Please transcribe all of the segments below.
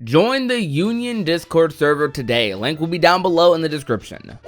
Join the Union Discord server today. Link will be down below in the description.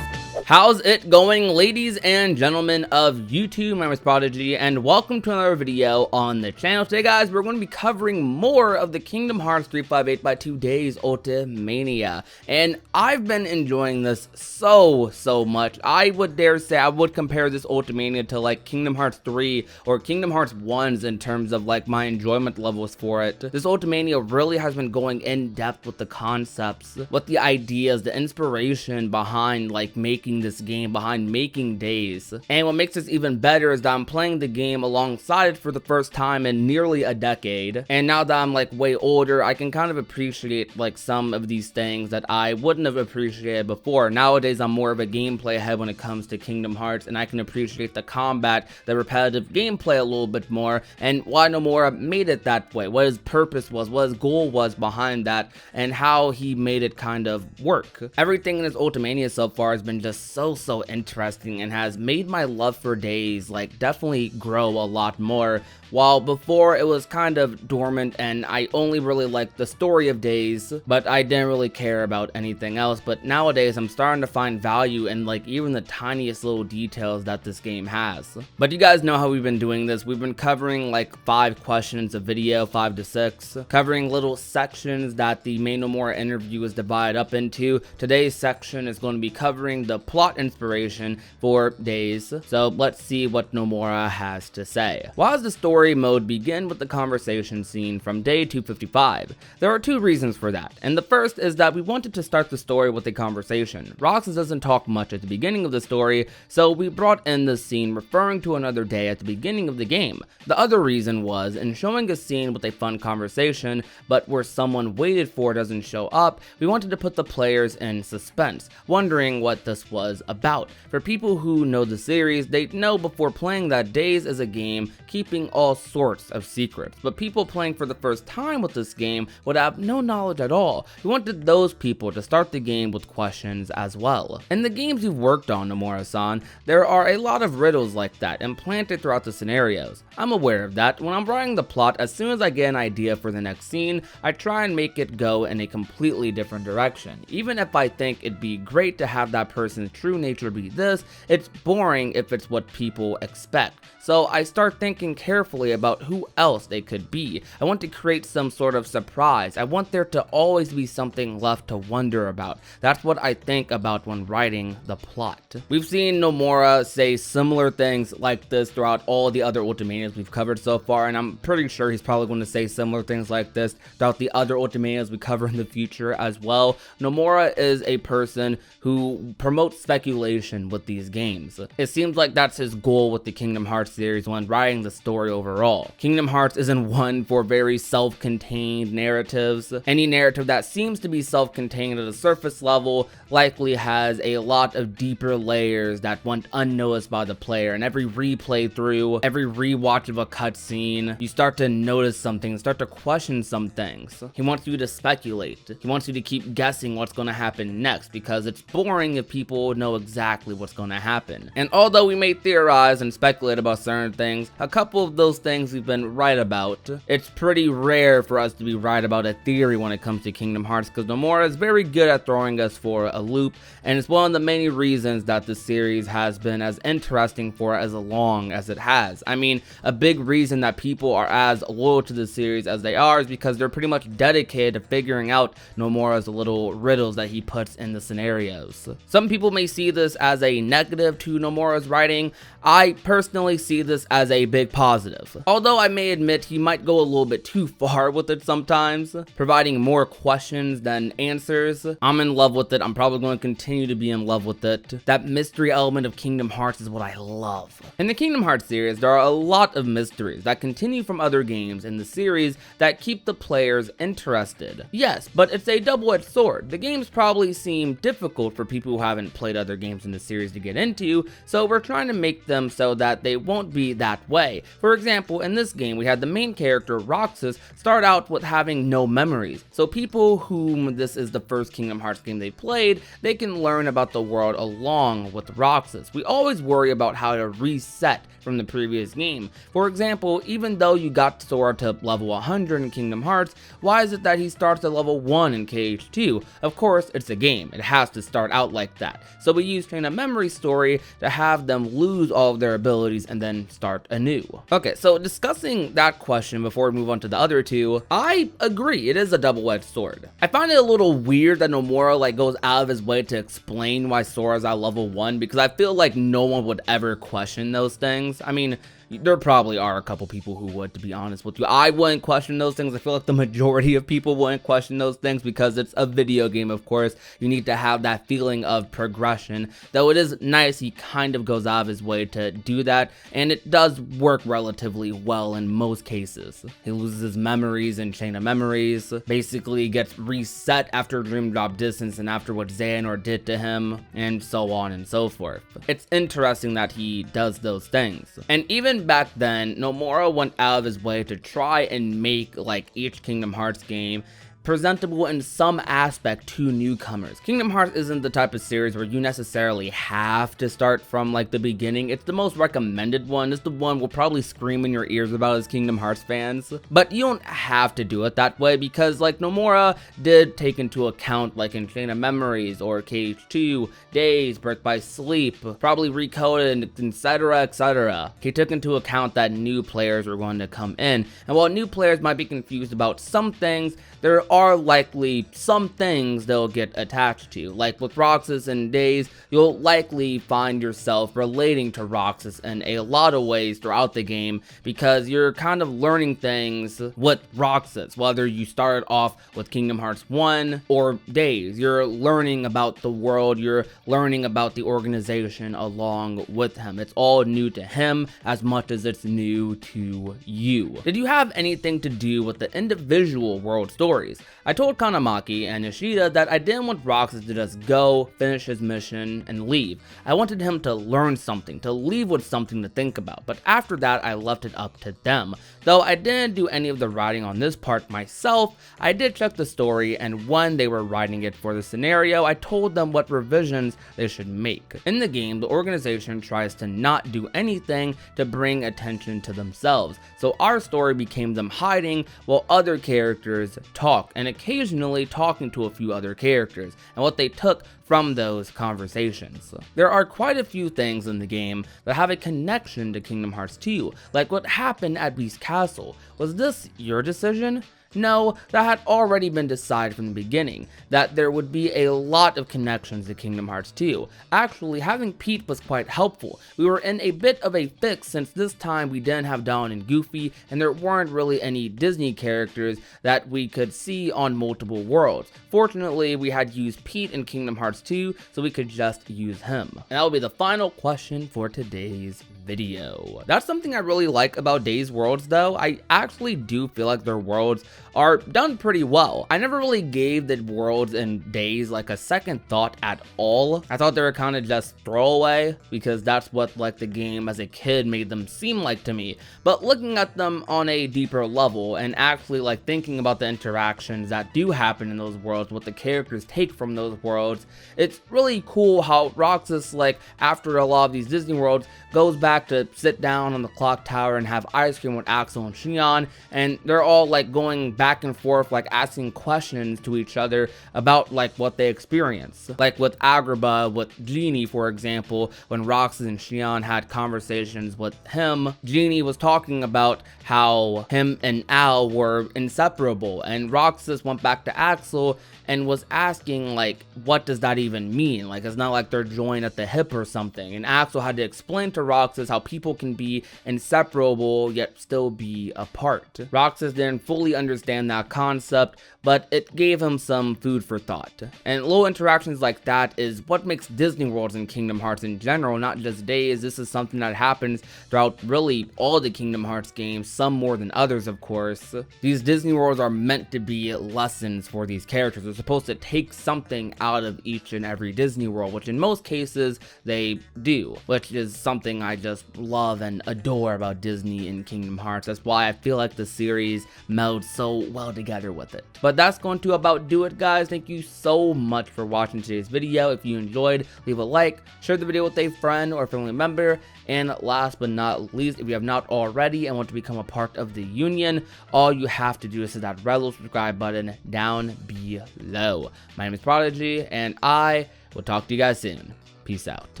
How's it going, ladies and gentlemen of YouTube? My name is Prodigy, and welcome to another video on the channel. Today, guys, we're going to be covering more of the Kingdom Hearts 358x2 Days Ultimania, and I've been enjoying this so much. I would dare say I would compare this Ultimania to like Kingdom Hearts 3 or Kingdom Hearts 1's in terms of like my enjoyment levels for it. This Ultimania really has been going in depth with the concepts, with the ideas, the inspiration behind like making this game, behind making Days. And what makes this even better is that I'm playing the game alongside it for the first time in nearly a decade, and now that I'm like way older, I can kind of appreciate like some of these things that I wouldn't have appreciated before. Nowadays I'm more of a gameplay head when it comes to Kingdom Hearts, and I can appreciate the combat, the repetitive gameplay a little bit more, and why Nomura made it that way, what his purpose was, what his goal was behind that, and how he made it kind of work. Everything in this Ultimania so far has been just so interesting and has made my love for Days like definitely grow a lot more. While before it was kind of dormant and I only really liked the story of Days, but I didn't really care about anything else. But nowadays I'm starting to find value in like even the tiniest little details that this game has. But you guys know how we've been doing this. We've been covering like 5 questions a video, 5 to 6, covering little sections that the main Nomura interview is divided up into. Today's section is going to be covering the plot inspiration for Days. So let's see what Nomura has to say. Why does the story mode begin with the conversation scene from day 255? There are 2 reasons for that, and the first is that we wanted to start the story with a conversation. Roxas doesn't talk much at the beginning of the story, so we brought in this scene referring to another day at the beginning of the game. The other reason was, in showing a scene with a fun conversation, but where someone waited for doesn't show up, we wanted to put the players in suspense, wondering what this was about. For people who know the series, they know before playing that Days is a game keeping all sorts of secrets, but people playing for the first time with this game would have no knowledge at all. We wanted those people to start the game with questions as well. In the games you've worked on, Nomura-san, there are a lot of riddles like that implanted throughout the scenarios. I'm aware of that. When I'm writing the plot, as soon as I get an idea for the next scene, I try and make it go in a completely different direction. Even if I think it'd be great to have that person's true nature be this, it's boring if it's what people expect. So I start thinking carefully about who else they could be. I want to create some sort of surprise. I want there to always be something left to wonder about. That's what I think about when writing the plot. We've seen Nomura say similar things like this throughout all the other Ultimanias we've covered so far, and I'm pretty sure he's probably going to say similar things like this throughout the other Ultimanias we cover in the future as well. Nomura is a person who promotes speculation with these games. It seems like that's his goal with the Kingdom Hearts series when writing the story overall. Kingdom Hearts isn't one for very self-contained narratives. Any narrative that seems to be self-contained at a surface level likely has a lot of deeper layers that went unnoticed by the player, and every replay through, every rewatch of a cutscene, you start to notice something, start to question some things. He wants you to speculate. He wants you to keep guessing what's going to happen next, because it's boring if people know exactly what's going to happen. And although we may theorize and speculate about certain things, a couple of those things we've been right about. It's pretty rare for us to be right about a theory when it comes to Kingdom Hearts, because Nomura is very good at throwing us for a loop, and it's one of the many reasons that the series has been as interesting for as long as it has. I mean, a big reason that people are as loyal to the series as they are is because they're pretty much dedicated to figuring out Nomura's little riddles that he puts in the scenarios. Some people may see this as a negative to Nomura's writing. I personally see this as a big positive. Although I may admit he might go a little bit too far with it sometimes, providing more questions than answers. I'm in love with it. I'm probably going to continue to be in love with it. That mystery element of Kingdom Hearts is what I love. In the Kingdom Hearts series, there are a lot of mysteries that continue from other games in the series that keep the players interested. Yes, but it's a double-edged sword. The games probably seem difficult for people who haven't played played other games in the series to get into, so we're trying to make them so that they won't be that way. For example, in this game, we had the main character, Roxas, start out with having no memories. So people whom this is the first Kingdom Hearts game they played, they can learn about the world along with Roxas. We always worry about how to reset from the previous game. For example, even though you got Sora to level 100 in Kingdom Hearts, why is it that he starts at level 1 in KH2? Of course, it's a game. It has to start out like that. So we use Chain of Memory story to have them lose all of their abilities and then start anew. Okay, so discussing that question before we move on to the other two, I agree, it is a double-edged sword. I find it a little weird that Nomura goes out of his way to explain why Sora's at level 1, because I feel like no one would ever question those things. I mean, there probably are a couple people who would, to be honest with you. I wouldn't question those things. I feel like the majority of people wouldn't question those things because it's a video game, of course. You need to have that feeling of progression. Though it is nice, he kind of goes out of his way to do that, and it does work relatively well in most cases. He loses his memories in Chain of Memories, basically gets reset after Dream Drop Distance and after what Xehanort did to him, and so on and so forth. It's interesting that he does those things. And even back then, Nomura went out of his way to try and make each Kingdom Hearts game presentable in some aspect to newcomers. Kingdom Hearts isn't the type of series where you necessarily have to start from the beginning. It's the most recommended one. It's the one we'll probably scream in your ears about as Kingdom Hearts fans. But you don't have to do it that way because Nomura did take into account in Chain of Memories or KH2, Days, Birth by Sleep, probably Recoded, etc, etc. He took into account that new players were going to come in, and while new players might be confused about some things, there are likely some things they'll get attached to. Like with Roxas and Days, you'll likely find yourself relating to Roxas in a lot of ways throughout the game because you're kind of learning things with Roxas. Whether you started off with Kingdom Hearts 1 or Days, you're learning about the world, you're learning about the organization along with him. It's all new to him as much as it's new to you. Did you have anything to do with the individual world stories? I told Kanamaki and Yoshida that I didn't want Roxas to just go, finish his mission, and leave. I wanted him to learn something, to leave with something to think about, but after that I left it up to them. Though I didn't do any of the writing on this part myself, I did check the story, and when they were writing it for the scenario, I told them what revisions they should make. In the game, the organization tries to not do anything to bring attention to themselves, so our story became them hiding while other characters talk, and occasionally talking to a few other characters, and what they took from those conversations. There are quite a few things in the game that have a connection to Kingdom Hearts 2, like what happened at Beast Castle. Was this your decision? No, that had already been decided from the beginning, that there would be a lot of connections to Kingdom Hearts 2. Actually, having Pete was quite helpful. We were in a bit of a fix since this time we didn't have Dawn and Goofy, and there weren't really any Disney characters that we could see on multiple worlds. Fortunately, we had used Pete in Kingdom Hearts 2, so we could just use him. And that will be the final question for today's video. That's something I really like about Days worlds though. I actually do feel like their worlds are done pretty well. I never really gave the worlds in Days a second thought at all. I thought they were kind of just throwaway because that's what the game as a kid made them seem like to me. But looking at them on a deeper level and actually thinking about the interactions that do happen in those worlds, what the characters take from those worlds, it's really cool how Roxas after a lot of these Disney worlds goes back to sit down on the clock tower and have ice cream with Axel and Xion, and they're all going back and forth asking questions to each other about what they experience. With Agrabah, with Genie for example, when Roxas and Xion had conversations with him, Genie was talking about how him and Al were inseparable, and Roxas went back to Axel and was asking what does that even mean? It's not they're joined at the hip or something, and Axel had to explain to Roxas Roxas, how people can be inseparable yet still be apart. Roxas didn't fully understand that concept, but it gave him some food for thought. And little interactions like that is what makes Disney Worlds and Kingdom Hearts in general, not just Days. This is something that happens throughout really all the Kingdom Hearts games, some more than others, of course. These Disney Worlds are meant to be lessons for these characters. They're supposed to take something out of each and every Disney World, which in most cases they do, which is something I just love and adore about Disney and Kingdom Hearts. That's why I feel like the series melds so well together with it. But that's going to about do it, guys. Thank you so much for watching today's video. If you enjoyed, leave a like, share the video with a friend or family member, and last but not least, if you have not already and want to become a part of the Union, all you have to do is hit that red little subscribe button down below. My name is Prodigy, and I will talk to you guys soon. Peace out.